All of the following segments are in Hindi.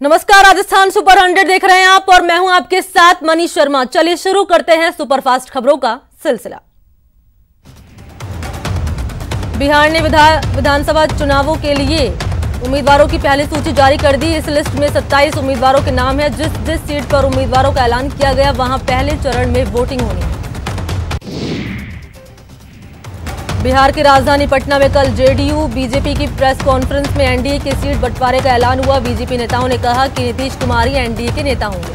नमस्कार, राजस्थान सुपर 100 देख रहे हैं आप और मैं हूं आपके साथ मनीष शर्मा। चलिए शुरू करते हैं सुपरफास्ट खबरों का सिलसिला। बिहार ने विधानसभा चुनावों के लिए उम्मीदवारों की पहली सूची जारी कर दी। इस लिस्ट में 27 उम्मीदवारों के नाम है। जिस सीट पर उम्मीदवारों का ऐलान किया गया वहां पहले चरण में वोटिंग होनी है। बिहार की राजधानी पटना में कल जेडीयू बीजेपी की प्रेस कॉन्फ्रेंस में एनडीए के सीट बंटवारे का ऐलान हुआ। बीजेपी नेताओं ने कहा कि नीतीश कुमार ही एनडीए के नेता होंगे।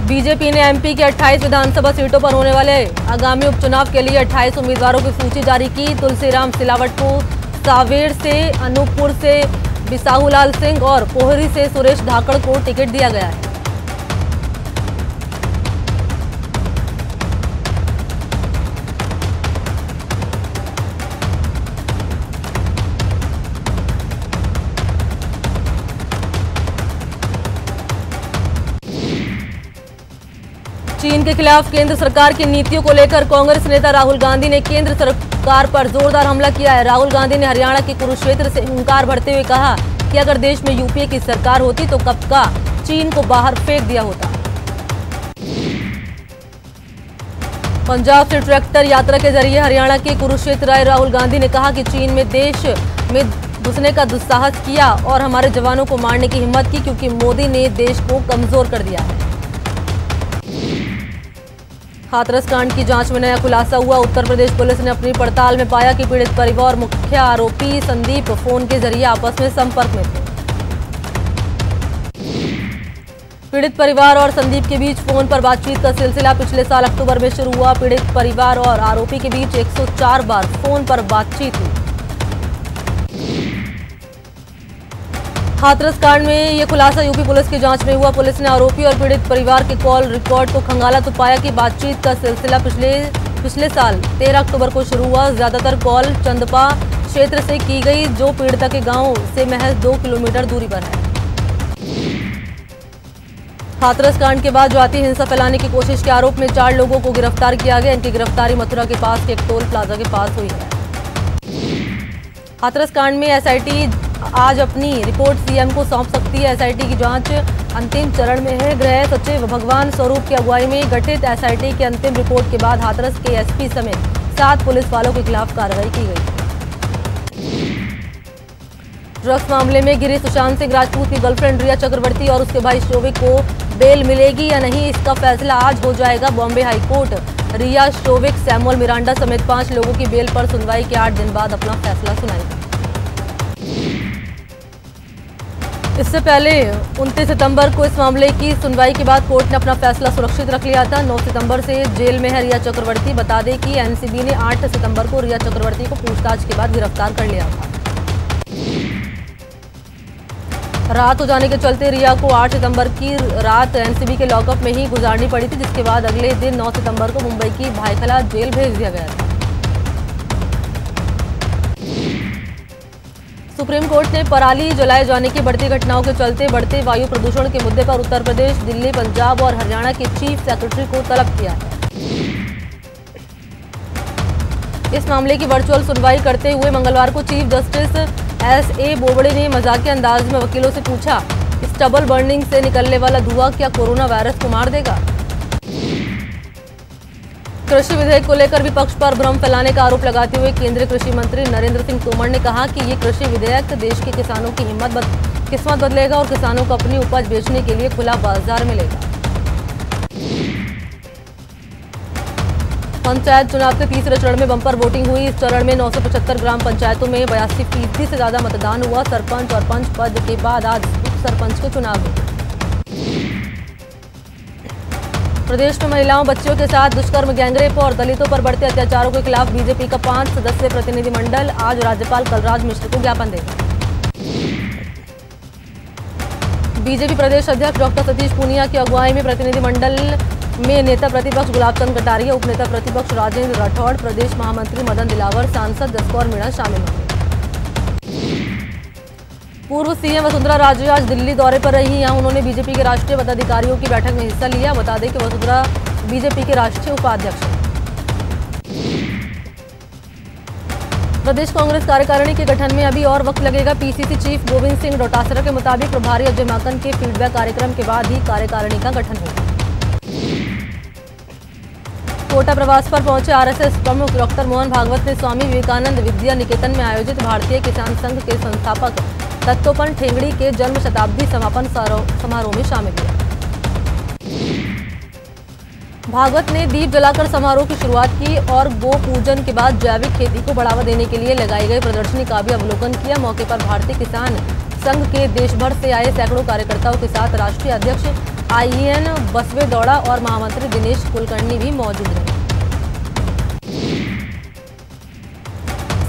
बीजेपी ने एमपी के 28 विधानसभा सीटों पर होने वाले आगामी उपचुनाव के लिए 28 उम्मीदवारों की सूची जारी की। तुलसीराम सिलावट को सांवेर से, अनूपपुर से बिसाहूलाल सिंह और पोहरी से सुरेश धाकड़ को टिकट दिया गया है। चीन के खिलाफ केंद्र सरकार की नीतियों को लेकर कांग्रेस नेता राहुल गांधी ने केंद्र सरकार पर जोरदार हमला किया है। राहुल गांधी ने हरियाणा के कुरुक्षेत्र से हुंकार भरते हुए कहा कि अगर देश में यूपीए की सरकार होती तो कब का चीन को बाहर फेंक दिया होता। पंजाब से ट्रैक्टर यात्रा के जरिए हरियाणा के कुरुक्षेत्र आए राहुल गांधी ने कहा कि चीन में देश में घुसने का दुस्साहस किया और हमारे जवानों को मारने की हिम्मत की, क्योंकि मोदी ने देश को कमजोर कर दिया है। हाथरस कांड की जांच में नया खुलासा हुआ। उत्तर प्रदेश पुलिस ने अपनी पड़ताल में पाया कि पीड़ित परिवार और मुख्य आरोपी संदीप फोन के जरिए आपस में संपर्क में थे। पीड़ित परिवार और संदीप के बीच फोन पर बातचीत का सिलसिला पिछले साल अक्टूबर में शुरू हुआ। पीड़ित परिवार और आरोपी के बीच 104 बार फोन पर बातचीत हुई। हाथरस कांड में यह खुलासा यूपी पुलिस की जांच में हुआ। पुलिस ने आरोपी और पीड़ित परिवार के कॉल रिकॉर्ड को खंगाला तो पाया कि बातचीत का सिलसिला पिछले साल 13 अक्टूबर को शुरू हुआ। ज्यादातर कॉल चंदपा क्षेत्र से की गई, जो पीड़िता के गांव से महज 2 किलोमीटर दूरी पर है। हाथरस कांड के बाद जातीय हिंसा फैलाने की कोशिश के आरोप में 4 लोगों को गिरफ्तार किया गया। इनकी गिरफ्तारी मथुरा के पास के एक टोल प्लाजा के पास हुई है। हाथरस कांड में एसआईटी आज अपनी रिपोर्ट सीएम को सौंप सकती है। एसआईटी की जांच अंतिम चरण में है। गृह सचिव भगवान स्वरूप की अगुवाई में गठित एसआईटी की अंतिम रिपोर्ट के बाद हाथरस के एसपी समेत 7 पुलिस वालों के खिलाफ कार्रवाई की गई। ड्रग्स मामले में गिरी सुशांत सिंह राजपूत की गर्लफ्रेंड रिया चक्रवर्ती और उसके भाई शोविक को बेल मिलेगी या नहीं, इसका फैसला आज हो जाएगा। बॉम्बे हाईकोर्ट रिया, शोविक, सैमुअल मिरांडा समेत 5 लोगों की बेल पर सुनवाई के 8 दिन बाद अपना फैसला सुनाएगा। इससे पहले 29 सितंबर को इस मामले की सुनवाई के बाद कोर्ट ने अपना फैसला सुरक्षित रख लिया था। 9 सितंबर से जेल में है रिया चक्रवर्ती। बता दें कि एनसीबी ने 8 सितंबर को रिया चक्रवर्ती को पूछताछ के बाद गिरफ्तार कर लिया था। रात हो जाने के चलते रिया को 8 सितंबर की रात एनसीबी के लॉकअप में ही गुजारनी पड़ी थी, जिसके बाद अगले दिन 9 सितंबर को मुंबई की भायखला जेल भेज दिया गया था। सुप्रीम कोर्ट ने पराली जलाए जाने की बढ़ती घटनाओं के चलते बढ़ते वायु प्रदूषण के मुद्दे पर उत्तर प्रदेश, दिल्ली, पंजाब और हरियाणा के चीफ सेक्रेटरी को तलब किया है। इस मामले की वर्चुअल सुनवाई करते हुए मंगलवार को चीफ जस्टिस एसए बोबड़े ने मजाकिया अंदाज में वकीलों से पूछा, स्टबल बर्निंग से निकलने वाला धुआं क्या कोरोना वायरस को मार देगा? कृषि विधेयक को लेकर विपक्ष पर भ्रम फैलाने का आरोप लगाते हुए केंद्रीय कृषि मंत्री नरेंद्र सिंह तोमर ने कहा कि ये कृषि विधेयक देश के किसानों की किस्मत बदलेगा और किसानों को अपनी उपज बेचने के लिए खुला बाजार मिलेगा। पंचायत चुनाव के तीसरे चरण में बंपर वोटिंग हुई। इस चरण में 975 ग्राम पंचायतों में 82% से ज्यादा मतदान हुआ। सरपंच और पंच पद के बाद आज उप सरपंच के चुनाव हुए। प्रदेश में महिलाओं, बच्चियों के साथ दुष्कर्म, गैंगरेप और दलितों पर बढ़ते अत्याचारों के खिलाफ बीजेपी का 5 सदस्यीय प्रतिनिधिमंडल आज राज्यपाल कलराज मिश्र को ज्ञापन देगा। बीजेपी प्रदेश अध्यक्ष डॉक्टर सतीश पूनिया की अगुवाई में प्रतिनिधिमंडल में नेता प्रतिपक्ष गुलाबचंद कटारिया, उपनेता प्रतिपक्ष राजेंद्र राठौड़, प्रदेश महामंत्री मदन दिलावर, सांसद जसकौर मीणा शामिल होंगे। पूर्व सीएम वसुंधरा राजे आज दिल्ली दौरे पर रही। यहां उन्होंने बीजेपी के राष्ट्रीय पदाधिकारियों की बैठक में हिस्सा लिया। बता दें कि वसुंधरा बीजेपी के राष्ट्रीय उपाध्यक्ष हैं। प्रदेश कांग्रेस कार्यकारिणी के गठन में अभी और वक्त लगेगा। पीसीसी चीफ गोविंद सिंह डोटासरा के मुताबिक प्रभारी अजय माकन के फीडबैक कार्यक्रम के बाद ही कार्यकारिणी का गठन होगा। कोटा प्रवास पर पहुंचे आरएसएस प्रमुख डॉक्टर मोहन भागवत ने स्वामी विवेकानंद विद्या निकेतन में आयोजित भारतीय किसान संघ के संस्थापक दत्तोपंत ठेंगड़ी के जन्म शताब्दी समापन समारोह में शामिल हुए। भागवत ने दीप जलाकर समारोह की शुरुआत की और गो पूजन के बाद जैविक खेती को बढ़ावा देने के लिए लगाई गई प्रदर्शनी का भी अवलोकन किया। मौके पर भारतीय किसान संघ के देश भर से आए सैकड़ों कार्यकर्ताओं के साथ राष्ट्रीय अध्यक्ष आईएन बसवेगौड़ा और महामंत्री दिनेश कुलकर्णी भी मौजूद रहे।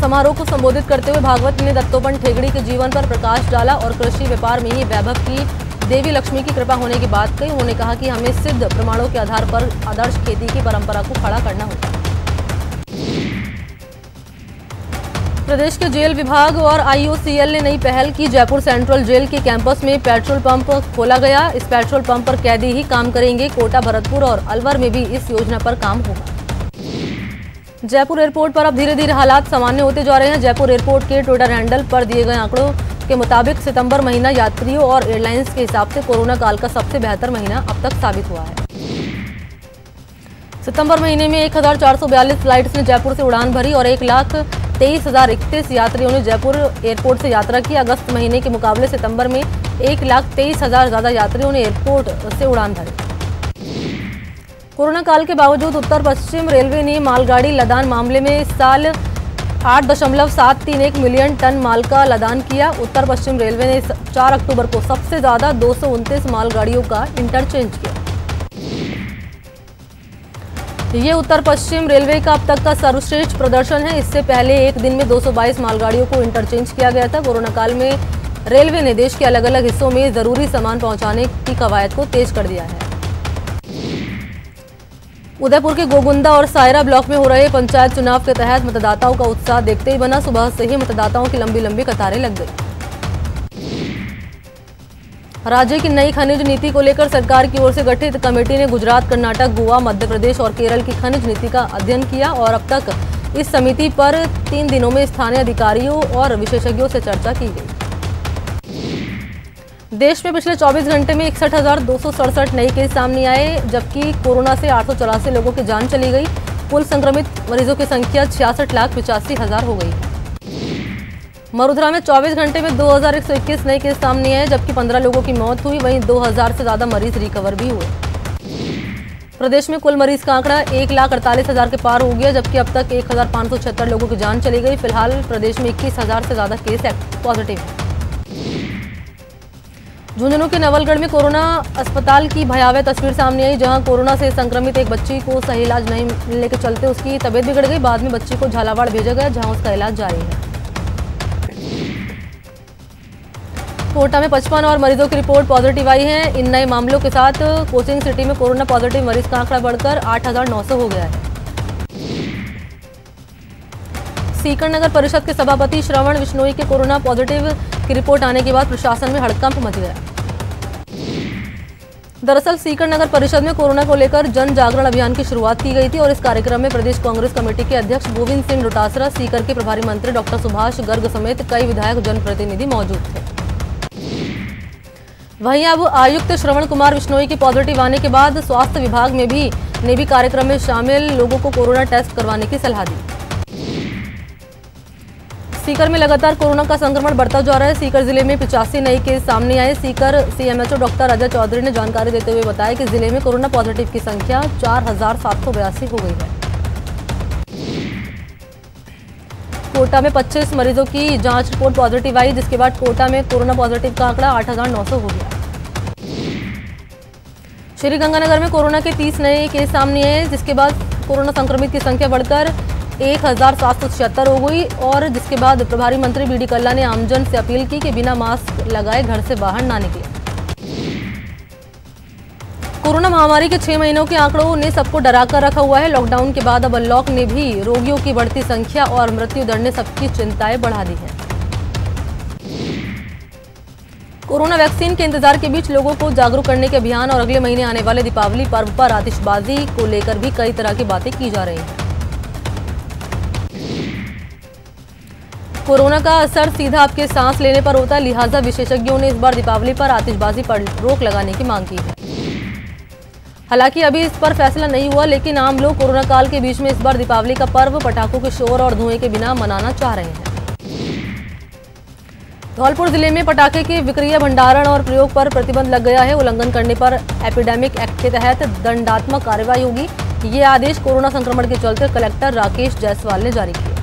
समारोह को संबोधित करते हुए भागवत ने दत्तोपंत ठेंगड़ी के जीवन पर प्रकाश डाला और कृषि व्यापार में ही वैभव की देवी लक्ष्मी की कृपा होने की बात कही। उन्होंने कहा कि हमें सिद्ध प्रमाणों के आधार पर आदर्श खेती की परंपरा को खड़ा करना होगा। प्रदेश के जेल विभाग और आईओसीएल ने नई पहल की। जयपुर सेंट्रल जेल के कैंपस में पेट्रोल पंप खोला गया। इस पेट्रोल पंप पर कैदी ही काम करेंगे। कोटा, भरतपुर और अलवर में भी इस योजना पर काम होगा। जयपुर एयरपोर्ट पर अब धीरे धीरे हालात सामान्य होते जा रहे हैं। जयपुर एयरपोर्ट के ट्विटर हैंडल पर दिए गए आंकड़ों के मुताबिक सितंबर महीना यात्रियों और एयरलाइंस के हिसाब से कोरोना काल का सबसे बेहतर महीना अब तक साबित हुआ है। सितंबर महीने में 1442 फ्लाइट्स ने जयपुर से उड़ान भरी और 1,23,031 यात्रियों ने जयपुर एयरपोर्ट से यात्रा की। अगस्त महीने के मुकाबले सितंबर में 1,23,000 ज्यादा यात्रियों ने एयरपोर्ट से उड़ान भरी। कोरोना काल के बावजूद उत्तर पश्चिम रेलवे ने मालगाड़ी लदान मामले में इस साल 8.731 मिलियन टन माल का लदान किया। उत्तर पश्चिम रेलवे ने 4 अक्टूबर को सबसे ज्यादा 229 मालगाड़ियों का इंटरचेंज किया। ये उत्तर पश्चिम रेलवे का अब तक का सर्वश्रेष्ठ प्रदर्शन है। इससे पहले एक दिन में 222 मालगाड़ियों को इंटरचेंज किया गया था। कोरोना काल में रेलवे ने देश के अलग अलग हिस्सों में जरूरी सामान पहुंचाने की कवायद को तेज कर दिया है। उदयपुर के गोगुंदा और सायरा ब्लॉक में हो रहे पंचायत चुनाव के तहत मतदाताओं का उत्साह देखते ही बना। सुबह से ही मतदाताओं की लंबी लंबी कतारें लग गई। राज्य की नई खनिज नीति को लेकर सरकार की ओर से गठित कमेटी ने गुजरात, कर्नाटक, गोवा, मध्य प्रदेश और केरल की खनिज नीति का अध्ययन किया और अब तक इस समिति पर 3 दिनों में स्थानीय अधिकारियों और विशेषज्ञों से चर्चा की गई। देश में पिछले 24 घंटे में 61,267 नए केस सामने आए, जबकि कोरोना से 884 लोगों की जान चली गई। कुल संक्रमित मरीजों की संख्या 66,85,000 हो गई है। मरुधरा में 24 घंटे में 2,121 नए केस सामने आए, जबकि 15 लोगों की मौत हुई। वहीं 2,000 से ज्यादा मरीज रिकवर भी हुए। प्रदेश में कुल मरीज का आंकड़ा 1,48,000 के पार हो गया, जबकि अब तक 1,576 लोगों की जान चली गई। फिलहाल प्रदेश में 21,000 से ज्यादा केस पॉजिटिव है। झुंझुनू के नवलगढ़ में कोरोना अस्पताल की भयावह तस्वीर सामने आई, जहां कोरोना से संक्रमित एक बच्ची को सही इलाज नहीं मिलने के चलते उसकी तबीयत बिगड़ गई। बाद में बच्ची को झालावाड़ भेजा गया, जहां उसका इलाज जारी है। कोटा में 55 और मरीजों की रिपोर्ट पॉजिटिव आई है। इन नए मामलों के साथ कोचिंग सिटी में कोरोना पॉजिटिव मरीज का आंकड़ा बढ़कर 8,900 हो गया है। सीकर नगर परिषद के सभापति श्रवण बिश्नोई के कोरोना पॉजिटिव की रिपोर्ट आने के बाद प्रशासन में हड़कंप मच गया। दरअसल सीकर नगर परिषद में कोरोना को लेकर जन जागरण अभियान की शुरुआत की गई थी और इस कार्यक्रम में प्रदेश कांग्रेस कमेटी के अध्यक्ष गोविंद सिंह डोटासरा, सीकर के प्रभारी मंत्री डॉक्टर सुभाष गर्ग समेत कई विधायक जनप्रतिनिधि मौजूद थे। वहीं अब आयुक्त श्रवण कुमार बिश्नोई की पॉजिटिव आने के बाद स्वास्थ्य विभाग में भी कार्यक्रम में शामिल लोगों को कोरोना टेस्ट करवाने की सलाह दी। सीकर में लगातार कोरोना का संक्रमण बढ़ता जा रहा है। सीकर जिले में 85 नए केस सामने आए। सीकर सीएमएचओ डॉक्टर अजय चौधरी ने जानकारी देते हुए बताया कि जिले में कोरोना पॉजिटिव की संख्या 4,782 हो गई है। कोटा में 25 मरीजों की जांच रिपोर्ट पॉजिटिव आई, जिसके बाद कोटा में कोरोना पॉजिटिव का आंकड़ा 8,900 हो गया। श्रीगंगानगर में कोरोना के 30 नए केस सामने आए, जिसके बाद कोरोना संक्रमित की संख्या बढ़कर 1,776 हो गई और जिसके बाद प्रभारी मंत्री बीडी कल्ला ने आमजन से अपील की कि बिना मास्क लगाए घर से बाहर ना निकले। कोरोना महामारी के 6 महीनों के आंकड़ों ने सबको डरा कर रखा हुआ है। लॉकडाउन के बाद अब अनलॉक ने भी रोगियों की बढ़ती संख्या और मृत्यु दर ने सबकी चिंताएं बढ़ा दी है। कोरोना वैक्सीन के इंतजार के बीच लोगों को जागरूक करने के अभियान और अगले महीने आने वाले दीपावली पर्व पर आतिशबाजी को लेकर भी कई तरह की बातें की जा रही हैं। कोरोना का असर सीधा आपके सांस लेने पर होता है, लिहाजा विशेषज्ञों ने इस बार दीपावली पर आतिशबाजी पर रोक लगाने की मांग की है। हालांकि अभी इस पर फैसला नहीं हुआ, लेकिन आम लोग कोरोना काल के बीच में इस बार दीपावली का पर्व पटाखों के शोर और धुएं के बिना मनाना चाह रहे हैं। धौलपुर जिले में पटाखे के विक्रय, भंडारण और प्रयोग पर प्रतिबंध लग गया है। उल्लंघन करने पर एपिडेमिक एक्ट के तहत दंडात्मक कार्रवाई होगी। ये आदेश कोरोना संक्रमण के चलते कलेक्टर राकेश जायसवाल ने जारी किया।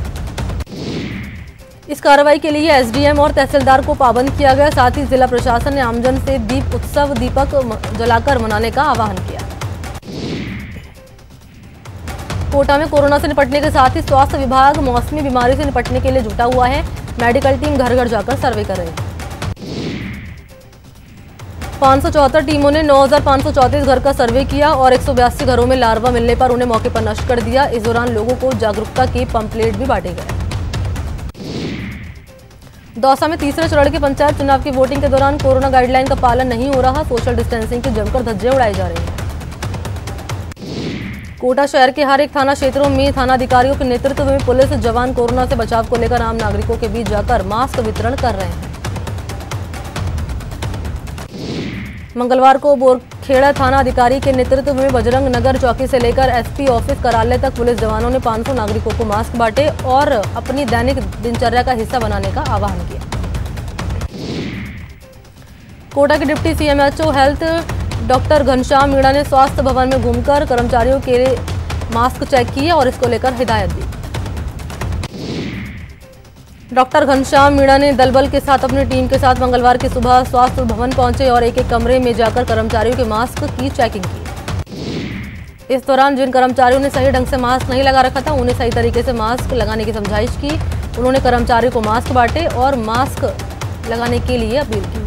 इस कार्रवाई के लिए एसडीएम और तहसीलदार को पाबंद किया गया। साथ ही जिला प्रशासन ने आमजन से दीप उत्सव दीपक जलाकर मनाने का आह्वान किया। कोटा में कोरोना से निपटने के साथ ही स्वास्थ्य विभाग मौसमी बीमारी से निपटने के लिए जुटा हुआ है। मेडिकल टीम घर घर जाकर सर्वे कर रही है। 574 टीमों ने 9,534 घर का सर्वे किया और 182 घरों में लार्वा मिलने पर उन्हें मौके पर नष्ट कर दिया। इस दौरान लोगों को जागरूकता के पंपलेट भी बांटे गए। दौसा में तीसरे चरण के पंचायत चुनाव की वोटिंग के दौरान कोरोना गाइडलाइन का पालन नहीं हो रहा। सोशल डिस्टेंसिंग के जमकर धज्जे उड़ाए जा रहे हैं। कोटा शहर के हर एक थाना क्षेत्रों में थानाधिकारियों के नेतृत्व में पुलिस जवान कोरोना से बचाव को लेकर आम नागरिकों के बीच जाकर मास्क वितरण कर रहे हैं। मंगलवार को बोरखेड़ा थाना अधिकारी के नेतृत्व में बजरंग नगर चौकी से लेकर एसपी ऑफिस कार्यालय तक पुलिस जवानों ने 500 नागरिकों को मास्क बांटे और अपनी दैनिक दिनचर्या का हिस्सा बनाने का आह्वान किया। कोटा के deputy CMHO health doctor Ghanshyam Meena ने स्वास्थ्य भवन में घूमकर कर्मचारियों के लिए मास्क चेक किए और इसको लेकर हिदायत दी। डॉक्टर घनश्याम मीणा ने दलबल के साथ अपनी टीम के साथ मंगलवार की सुबह स्वास्थ्य भवन पहुंचे और एक एक कमरे में जाकर कर्मचारियों के मास्क की चेकिंग की। इस दौरान जिन कर्मचारियों ने सही ढंग से मास्क नहीं लगा रखा था, उन्हें सही तरीके से मास्क लगाने की समझाइश की। उन्होंने कर्मचारियों को मास्क बांटे और मास्क लगाने के लिए अपील की।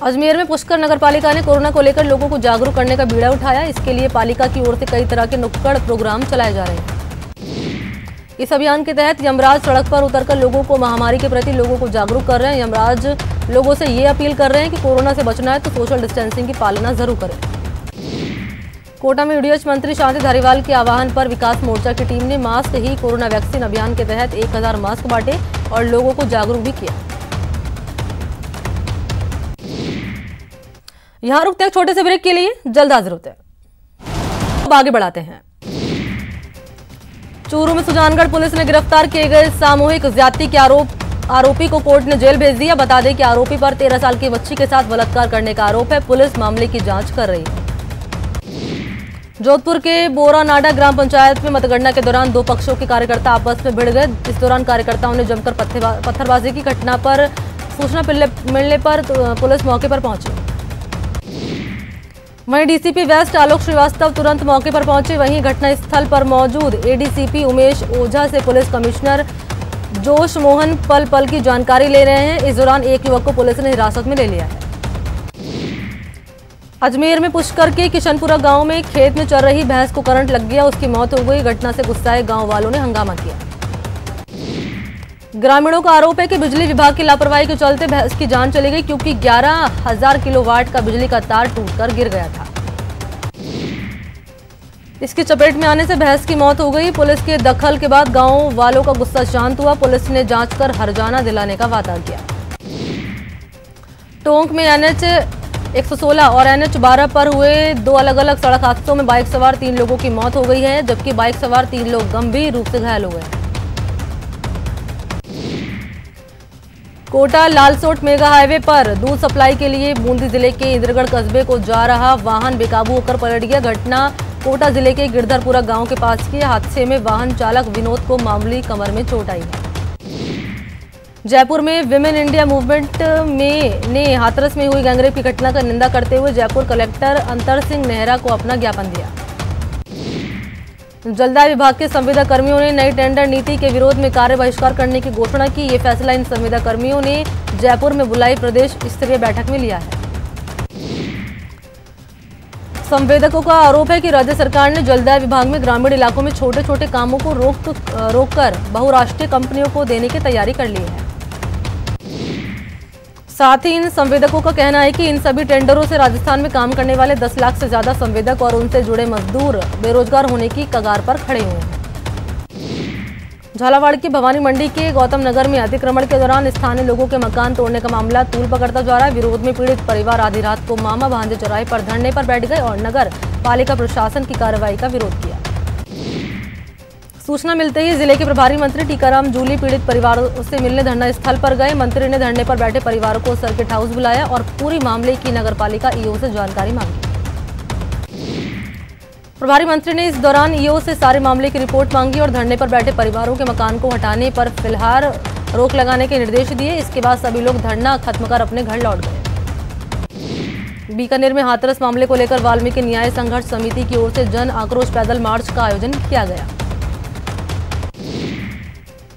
अजमेर में पुष्कर नगरपालिका ने कोरोना को लेकर लोगों को जागरूक करने का बीड़ा उठाया। इसके लिए पालिका की ओर से कई तरह के नुक्कड़ प्रोग्राम चलाए जा रहे हैं। इस अभियान के तहत यमराज सड़क पर उतरकर लोगों को महामारी के प्रति लोगों को जागरूक कर रहे हैं। यमराज लोगों से ये अपील कर रहे हैं कि कोरोना से बचना है तो सोशल डिस्टेंसिंग की पालना जरूर करें। कोटा में यूडीएच मंत्री शांति धारीवाल के आह्वान पर विकास मोर्चा की टीम ने मास्क ही कोरोना वैक्सीन अभियान के तहत 1000 मास्क बांटे और लोगों को जागरूक भी किया। यहां रुकते हैं छोटे से ब्रेक के लिए, जल्द हाजिर होते हैं। अब आगे बढ़ाते हैं। चूरू में सुजानगढ़ पुलिस ने गिरफ्तार किए गए सामूहिक ज्यादती के आरोपी को कोर्ट ने जेल भेज दिया। बता दें कि आरोपी पर 13 साल की बच्ची के साथ बलात्कार करने का आरोप है। पुलिस मामले की जांच कर रही है। जोधपुर के बोरानाडा ग्राम पंचायत में मतगणना के दौरान दो पक्षों के कार्यकर्ता आपस में भिड़ गए। इस दौरान कार्यकर्ताओं ने जमकर पत्थरबाजी की। घटना पर सूचना मिलने पर पुलिस मौके पर पहुंची। वहीं डीसीपी वेस्ट आलोक श्रीवास्तव तुरंत मौके पर पहुंचे। वहीं घटनास्थल पर मौजूद एडीसीपी उमेश ओझा से पुलिस कमिश्नर जोश मोहन पल पल की जानकारी ले रहे हैं। इस दौरान एक युवक को पुलिस ने हिरासत में ले लिया है। अजमेर में पुष्कर के किशनपुरा गांव में खेत में चल रही भैंस को करंट लग गया, उसकी मौत हो गई। घटना से गुस्साए गांव वालों ने हंगामा किया। ग्रामीणों का आरोप है कि बिजली विभाग की लापरवाही के चलते भैंस की जान चली गई, क्योंकि 11,000 किलोवाट का बिजली का तार टूटकर गिर गया था। इसकी चपेट में आने से भैंस की मौत हो गई। पुलिस के दखल के बाद गांव वालों का गुस्सा शांत हुआ। पुलिस ने जांच कर हर्जाना दिलाने का वादा किया। टोंक में NH 116 और NH 12 पर हुए दो अलग अलग सड़क हादसों में बाइक सवार 3 लोगों की मौत हो गई है, जबकि बाइक सवार 3 लोग गंभीर रूप से घायल हो गए। कोटा लालसोट मेगा हाईवे पर दूध सप्लाई के लिए बूंदी जिले के इंद्रगढ़ कस्बे को जा रहा वाहन बेकाबू होकर पलट गया। घटना कोटा जिले के गिरधरपुरा गांव के पास की। हादसे में वाहन चालक विनोद को मामूली कमर में चोट आई है। जयपुर में विमेन इंडिया मूवमेंट ने हाथरस में हुई गैंगरेप की घटना का निंदा करते हुए जयपुर कलेक्टर अंतर सिंह नेहरा को अपना ज्ञापन दिया। जलदाय विभाग के संविदा कर्मियों ने नई टेंडर नीति के विरोध में कार्य बहिष्कार करने की घोषणा की। ये फैसला इन संविदा कर्मियों ने जयपुर में बुलाई प्रदेश स्तरीय बैठक में लिया है। संवेदकों का आरोप है कि राज्य सरकार ने जलदाय विभाग में ग्रामीण इलाकों में छोटे छोटे कामों को रोककर बहुराष्ट्रीय कंपनियों को देने की तैयारी कर ली है। साथ ही इन संवेदकों का कहना है कि इन सभी टेंडरों से राजस्थान में काम करने वाले 10 लाख से ज्यादा संवेदक और उनसे जुड़े मजदूर बेरोजगार होने की कगार पर खड़े हुए हैं। झालावाड़ की भवानी मंडी के गौतम नगर में अतिक्रमण के दौरान स्थानीय लोगों के मकान तोड़ने का मामला तूल पकड़ता जा रहा है। विरोध में पीड़ित परिवार आधी रात को मामा भांजे चौराहे पर धरने पर बैठ गए और नगर पालिका प्रशासन की कार्रवाई का विरोध किया। सूचना मिलते ही जिले के प्रभारी मंत्री टीकाराम जूली पीड़ित परिवारों से मिलने धरना स्थल पर गए। मंत्री ने धरने पर बैठे परिवारों को सर्किट हाउस बुलाया और पूरी मामले की नगर पालिका ईओ से जानकारी मांगी। प्रभारी मंत्री ने इस दौरान ईओ से सारे मामले की रिपोर्ट मांगी और धरने पर बैठे परिवारों के मकान को हटाने पर फिलहाल रोक लगाने के निर्देश दिए। इसके बाद सभी लोग धरना खत्म कर अपने घर लौट गए। बीकानेर में हाथरस मामले को लेकर वाल्मीकि न्याय संघर्ष समिति की ओर से जन आक्रोश पैदल मार्च का आयोजन किया गया।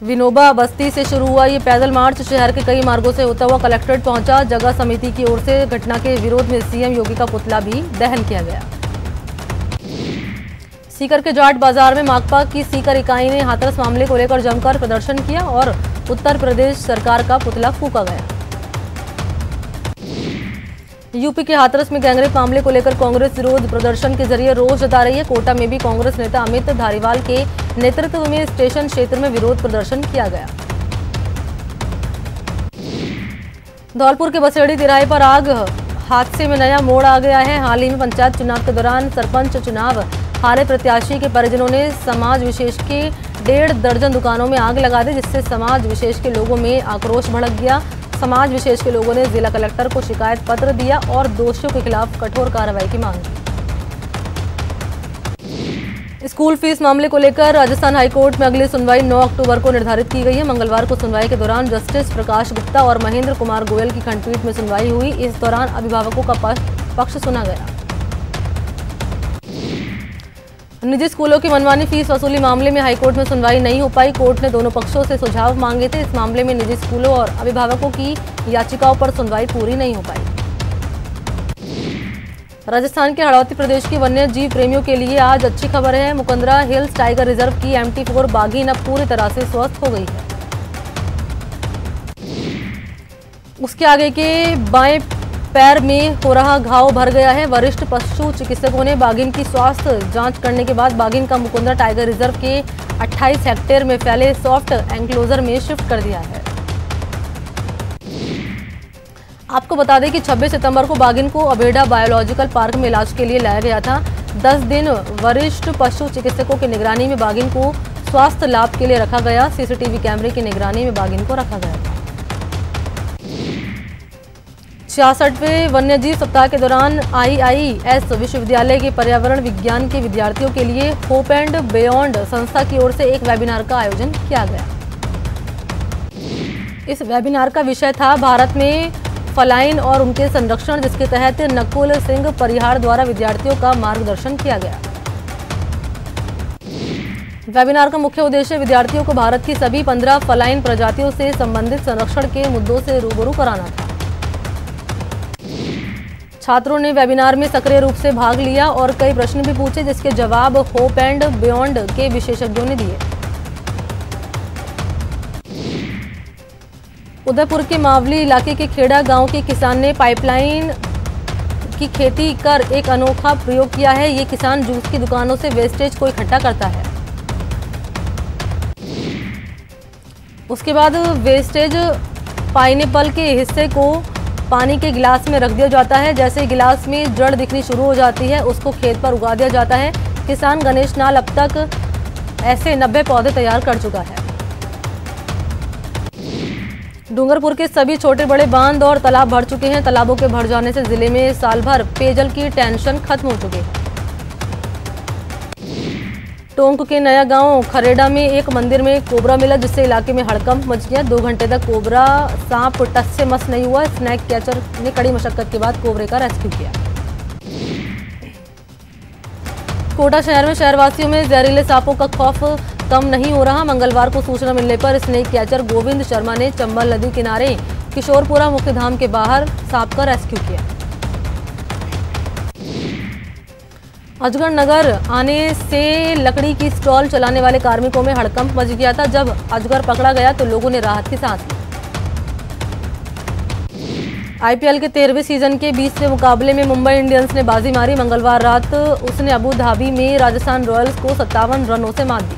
विनोबा बस्ती से शुरू हुआ ये पैदल मार्च शहर के कई मार्गों से होता हुआ कलेक्ट्रेट पहुंचा। जगह समिति की ओर से घटना के विरोध में सीएम योगी का पुतला भी दहन किया गया। सीकर के जाट बाजार में माकपा की सीकर इकाई ने हाथरस मामले को लेकर जमकर प्रदर्शन किया और उत्तर प्रदेश सरकार का पुतला फूंका गया। यूपी के हाथरस में गैंगरेप मामले को लेकर कांग्रेस विरोध प्रदर्शन के जरिए रोष जता रही है। कोटा में भी कांग्रेस नेता अमित धारीवाल के नेतृत्व में स्टेशन क्षेत्र में विरोध प्रदर्शन किया गया। धौलपुर के बसेड़ी तिराहे पर आग हादसे में नया मोड़ आ गया है। हाल ही में पंचायत चुनाव के दौरान सरपंच चुनाव हारे प्रत्याशी के परिजनों ने समाज विशेष के 1.5 दर्जन दुकानों में आग लगा दी, जिससे समाज विशेष के लोगों में आक्रोश भड़क गया। समाज विशेष के लोगों ने जिला कलेक्टर को शिकायत पत्र दिया और दोषियों के खिलाफ कठोर कार्रवाई की मांग की। स्कूल फीस मामले को लेकर राजस्थान हाईकोर्ट में अगली सुनवाई 9 अक्टूबर को निर्धारित की गई है। मंगलवार को सुनवाई के दौरान जस्टिस प्रकाश गुप्ता और महेंद्र कुमार गोयल की खंडपीठ में सुनवाई हुई। इस दौरान अभिभावकों का पक्ष सुना गया। निजी स्कूलों की मनमानी फीस वसूली मामले में हाईकोर्ट में सुनवाई नहीं हो पाई। कोर्ट ने दोनों पक्षों से सुझाव मांगे थे। इस मामले में निजी स्कूलों और अभिभावकों की याचिकाओं पर सुनवाई पूरी नहीं हो पाई। राजस्थान के हाड़ौती प्रदेश के वन्य जीव प्रेमियों के लिए आज अच्छी खबर है। मुकंदरा हिल्स टाइगर रिजर्व की MT4 बाघिन अब पूरी तरह से स्वस्थ हो गई है। उसके आगे के बाएं पैर में हो रहा घाव भर गया है। वरिष्ठ पशु चिकित्सकों ने बाघिन की स्वास्थ्य जांच करने के बाद बाघिन का मुकुंदरा टाइगर रिजर्व के 28 हेक्टेयर में फैले सॉफ्ट एंक्लोजर में शिफ्ट कर दिया है। आपको बता दें कि 26 सितंबर को बाघिन को अबेड़ा बायोलॉजिकल पार्क में इलाज के लिए लाया गया था। 10 दिन वरिष्ठ पशु चिकित्सकों की निगरानी में बाघिन को स्वास्थ्य लाभ के लिए रखा गया। CCTV कैमरे की निगरानी में बाघिन को रखा गया था। 66वें वन्यजीव सप्ताह के दौरान IIS विश्वविद्यालय के पर्यावरण विज्ञान के विद्यार्थियों के लिए होप एंड बियॉन्ड संस्था की ओर से एक वेबिनार का आयोजन किया गया। इस वेबिनार का विषय था भारत में फलाइन और उनके संरक्षण, जिसके तहत नकुल सिंह परिहार द्वारा विद्यार्थियों का मार्गदर्शन किया गया। वेबिनार का मुख्य उद्देश्य विद्यार्थियों को भारत की सभी 15 फलाइन प्रजातियों से संबंधित संरक्षण के मुद्दों से रूबरू कराना था। छात्रों ने वेबिनार में सक्रिय रूप से भाग लिया और कई प्रश्न भी पूछे, जिसके जवाब होप एंड बियॉन्ड के विशेषज्ञों ने दिए। उदयपुर के मावली इलाके के खेड़ा गांव के किसान ने पाइपलाइन की खेती कर एक अनोखा प्रयोग किया है। ये किसान जूस की दुकानों से वेस्टेज को इकट्ठा करता है। उसके बाद वेस्टेज पाइनएप्पल के हिस्से को पानी के गिलास में रख दिया जाता है। जैसे गिलास में जड़ दिखनी शुरू हो जाती है, उसको खेत पर उगा दिया जाता है। किसान गणेश नाल अब तक ऐसे 90 पौधे तैयार कर चुका है। डूंगरपुर के सभी छोटे बड़े बांध और तालाब भर चुके हैं। तालाबों के भर जाने से जिले में साल भर पेयजल की टेंशन खत्म हो चुकी है। टोंक के नया गांव खरेड़ा में एक मंदिर में कोबरा मिला, जिससे इलाके में हड़कंप मच गया। 2 घंटे तक कोबरा सांप टच से मस नहीं हुआ। स्नैक कैचर ने कड़ी मशक्कत के बाद कोबरे का रेस्क्यू किया। कोटा शहर में शहरवासियों में जहरीले सांपों का खौफ कम नहीं हो रहा। मंगलवार को सूचना मिलने पर स्नेक कैचर गोविंद शर्मा ने चंबल नदी किनारे किशोरपुरा मुख्यधाम के बाहर सांप का रेस्क्यू किया। अजगर नगर आने से लकड़ी की स्टॉल चलाने वाले कार्मिकों में हड़कंप मच गया था। जब अजगर पकड़ा गया तो लोगों ने राहत की सांस ली। IPL के 13वें सीजन के 20वें मुकाबले में मुंबई इंडियंस ने बाजी मारी। मंगलवार रात उसने अबू धाबी में राजस्थान रॉयल्स को 57 रनों से मात दी।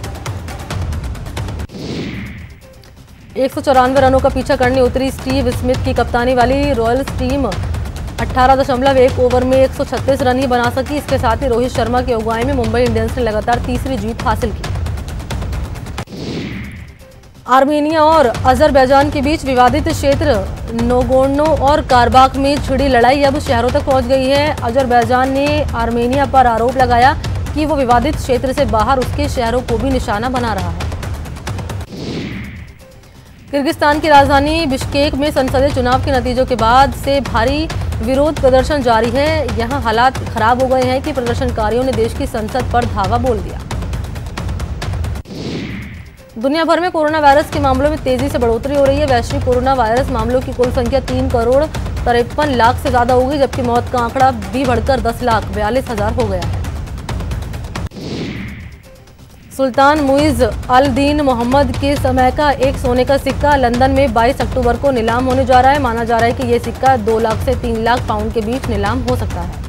194 रनों का पीछा करने उतरी स्टीव स्मिथ की कप्तानी वाली रॉयल्स टीम 18.1 ओवर में 136 रन ही बना सकी। इसके साथ ही रोहित शर्मा की अगुवाई में मुंबई इंडियंस ने लगातार तीसरी जीत हासिल की। आर्मेनिया और अजरबैजान के बीच विवादित क्षेत्र नोगोर्नो और कारबाख में छिड़ी लड़ाई अब शहरों तक पहुंच गई है। अजरबैजान ने आर्मेनिया पर आरोप लगाया कि वो विवादित क्षेत्र से बाहर उसके शहरों को भी निशाना बना रहा है। किर्गिस्तान की राजधानी बिश्केक में संसदीय चुनाव के नतीजों के बाद से भारी विरोध प्रदर्शन जारी है। यहां हालात खराब हो गए हैं कि प्रदर्शनकारियों ने देश की संसद पर धावा बोल दिया। दुनिया भर में कोरोना वायरस के मामलों में तेजी से बढ़ोतरी हो रही है। वैश्विक कोरोना वायरस मामलों की कुल संख्या 3,53,00,000 से ज्यादा हो गई, जबकि मौत का आंकड़ा भी बढ़कर 10,42,000 हो गया है। सुल्तान मुइज़ अल दीन मोहम्मद के समय का एक सोने का सिक्का लंदन में 22 अक्टूबर को नीलाम होने जा रहा है। माना जा रहा है कि यह सिक्का 2 लाख से 3 लाख पाउंड के बीच नीलाम हो सकता है।